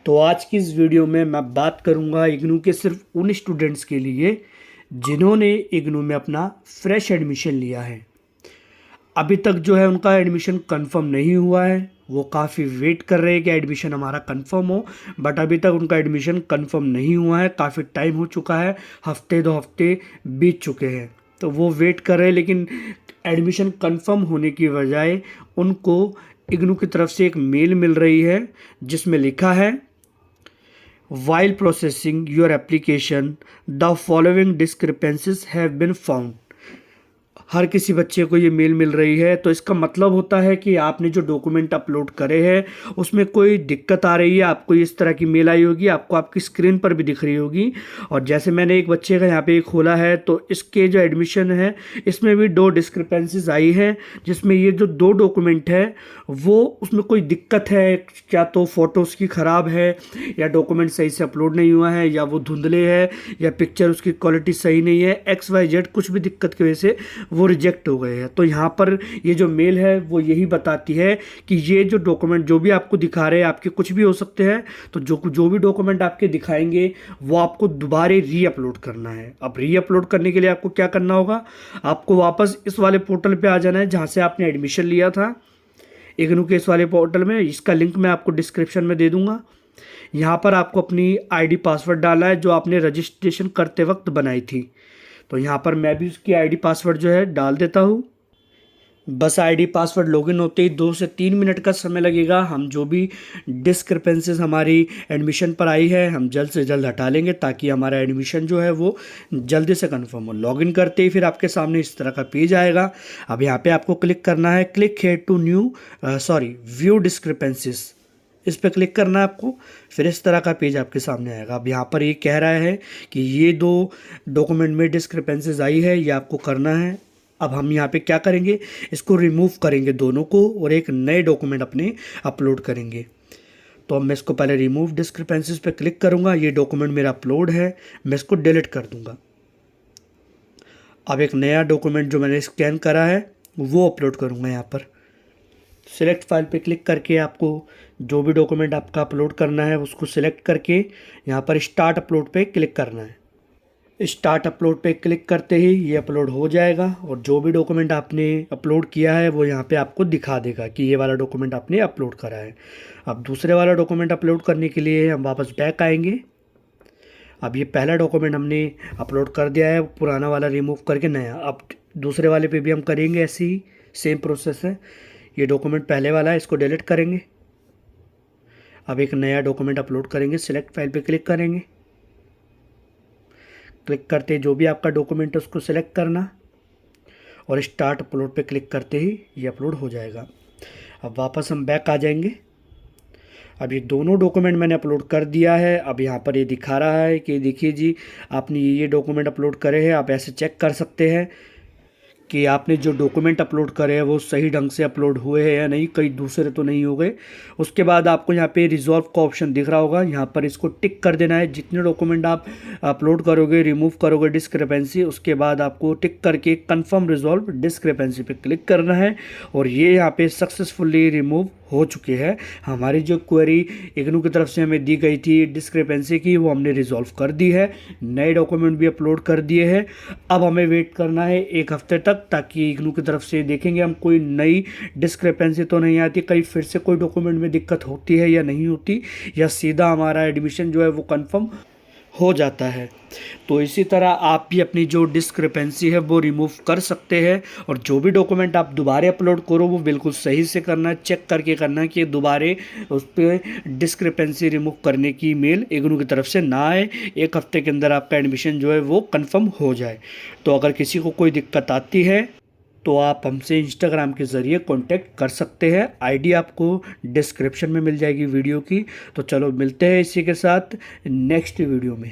तो आज की इस वीडियो में मैं बात करूंगा इग्नू के सिर्फ उन स्टूडेंट्स के लिए जिन्होंने इग्नू में अपना फ्रेश एडमिशन लिया है। अभी तक जो है उनका एडमिशन कंफर्म नहीं हुआ है। वो काफ़ी वेट कर रहे हैं कि एडमिशन हमारा कंफर्म हो, बट अभी तक उनका एडमिशन कंफर्म नहीं हुआ है। काफ़ी टाइम हो चुका है, हफ्ते 2 हफ्ते बीत चुके हैं। तो वो वेट कर रहे हैं, लेकिन एडमिशन कंफर्म होने की बजाय उनको इग्नू की तरफ से एक मेल मिल रही है जिसमें लिखा है, While processing your application, the following discrepancies have been found। हर किसी बच्चे को ये मेल मिल रही है, तो इसका मतलब होता है कि आपने जो डॉक्यूमेंट अपलोड करे हैं उसमें कोई दिक्कत आ रही है। आपको इस तरह की मेल आई होगी, आपको आपकी स्क्रीन पर भी दिख रही होगी। और जैसे मैंने एक बच्चे का यहाँ पे खोला है, तो इसके जो एडमिशन है इसमें भी 2 डिस्क्रिपेंसीज आई है, जिसमें ये जो 2 डॉक्यूमेंट है वो उसमें कोई दिक्कत है। क्या तो फ़ोटो उसकी ख़राब है, या डॉक्यूमेंट सही से अपलोड नहीं हुआ है, या वो धुंधले है, या पिक्चर उसकी क्वालिटी सही नहीं है। XYZ कुछ भी दिक्कत की वजह से वो रिजेक्ट हो गए हैं। तो यहाँ पर ये जो मेल है वो यही बताती है कि ये जो डॉक्यूमेंट जो भी आपको दिखा रहे हैं, आपके कुछ भी हो सकते हैं, तो जो भी डॉक्यूमेंट आपके दिखाएंगे वो आपको दोबारा री अपलोड करना है। अब री अपलोड करने के लिए आपको क्या करना होगा, आपको वापस इस वाले पोर्टल पे आ जाना है जहाँ से आपने एडमिशन लिया था, इग्नू के इस वाले पोर्टल में। इसका लिंक मैं आपको डिस्क्रिप्शन में दे दूंगा। यहाँ पर आपको अपनी आईडी पासवर्ड डालना है जो आपने रजिस्ट्रेशन करते वक्त बनाई थी। तो यहाँ पर मैं भी उसकी आईडी पासवर्ड जो है डाल देता हूँ। बस आईडी पासवर्ड लॉगिन होते ही 2 से 3 मिनट का समय लगेगा। हम जो भी डिस्क्रिपेंसीज हमारी एडमिशन पर आई है हम जल्द से जल्द हटा लेंगे, ताकि हमारा एडमिशन जो है वो जल्दी से कंफर्म हो। लॉगिन करते ही फिर आपके सामने इस तरह का पेज आएगा। अब यहाँ पे आपको क्लिक करना है, click here to view discrepancies, इस पर क्लिक करना है आपको। फिर इस तरह का पेज आपके सामने आएगा। अब यहाँ पर ये कह रहा है कि ये 2 डॉक्यूमेंट में डिस्क्रिपेंसीज आई है, ये आपको करना है। अब हम यहाँ पे क्या करेंगे, इसको रिमूव करेंगे दोनों को, और एक नए डॉक्यूमेंट अपने अपलोड करेंगे। तो अब मैं इसको पहले रिमूव डिस्क्रिपेंसीज पे क्लिक करूँगा। ये डॉक्यूमेंट मेरा अपलोड है, मैं इसको डिलीट कर दूँगा। अब एक नया डॉक्यूमेंट जो मैंने स्कैन करा है वो अपलोड करूँगा। यहाँ पर सिलेक्ट फाइल पे क्लिक करके आपको जो भी डॉक्यूमेंट आपका अपलोड करना है उसको सिलेक्ट करके यहाँ पर स्टार्ट अपलोड पे क्लिक करना है। स्टार्ट अपलोड पे क्लिक करते ही ये अपलोड हो जाएगा, और जो भी डॉक्यूमेंट आपने अपलोड किया है वो यहाँ पे आपको दिखा देगा कि ये वाला डॉक्यूमेंट आपने अपलोड करा है। अब दूसरे वाला डॉक्यूमेंट अपलोड करने के लिए हम वापस बैक आएंगे। अब ये पहला डॉक्यूमेंट हमने अपलोड कर दिया है, पुराना वाला रिमूव करके नया। अब दूसरे वाले पे भी हम करेंगे, ऐसी ही सेम प्रोसेस है। ये डॉक्यूमेंट पहले वाला है, इसको डिलीट करेंगे। अब एक नया डॉक्यूमेंट अपलोड करेंगे, सिलेक्ट फाइल पे क्लिक करेंगे। क्लिक करते जो भी आपका डॉक्यूमेंट है उसको सिलेक्ट करना, और स्टार्ट अपलोड पे क्लिक करते ही ये अपलोड हो जाएगा। अब वापस हम बैक आ जाएंगे। अब ये दोनों डॉक्यूमेंट मैंने अपलोड कर दिया है। अब यहाँ पर ये दिखा रहा है कि देखिए जी, आपने ये डॉक्यूमेंट अपलोड करे हैं। आप ऐसे चेक कर सकते हैं कि आपने जो डॉक्यूमेंट अपलोड करे हैं वो सही ढंग से अपलोड हुए हैं या नहीं, कई दूसरे तो नहीं हो गए। उसके बाद आपको यहाँ पे रिजॉल्व का ऑप्शन दिख रहा होगा, यहाँ पर इसको टिक कर देना है। जितने डॉक्यूमेंट आप अपलोड करोगे, रिमूव करोगे डिस्क्रिपेंसी, उसके बाद आपको टिक करके कन्फर्म रिजॉल्व डिस्क्रिपेंसी पे क्लिक करना है, और ये यहाँ पे सक्सेसफुली रिमूव हो चुके हैं। हमारी जो क्वेरी इग्नू की तरफ से हमें दी गई थी डिस्क्रिपेंसी की, वो हमने रिजॉल्व कर दी है। नए डॉक्यूमेंट भी अपलोड कर दिए हैं। अब हमें वेट करना है 1 हफ्ते तक, ताकि इग्नू की तरफ से देखेंगे हम कोई नई डिस्क्रिपेंसी तो नहीं आती, कहीं फिर से कोई डॉक्यूमेंट में दिक्कत होती है या नहीं होती, या सीधा हमारा एडमिशन जो है वो कंफर्म हो जाता है। तो इसी तरह आप भी अपनी जो डिस्क्रिपेंसी है वो रिमूव कर सकते हैं, और जो भी डॉक्यूमेंट आप दोबारा अपलोड करो वो बिल्कुल सही से करना है, चेक करके करना है कि दोबारा उस पर डिस्क्रिपेंसी रिमूव करने की मेल इग्नू की तरफ से ना आए। 1 हफ्ते के अंदर आपका एडमिशन जो है वो कंफर्म हो जाए। तो अगर किसी को कोई दिक्कत आती है तो आप हमसे इंस्टाग्राम के ज़रिए कांटेक्ट कर सकते हैं। आईडी आपको डिस्क्रिप्शन में मिल जाएगी वीडियो की। तो चलो मिलते हैं इसी के साथ नेक्स्ट वीडियो में।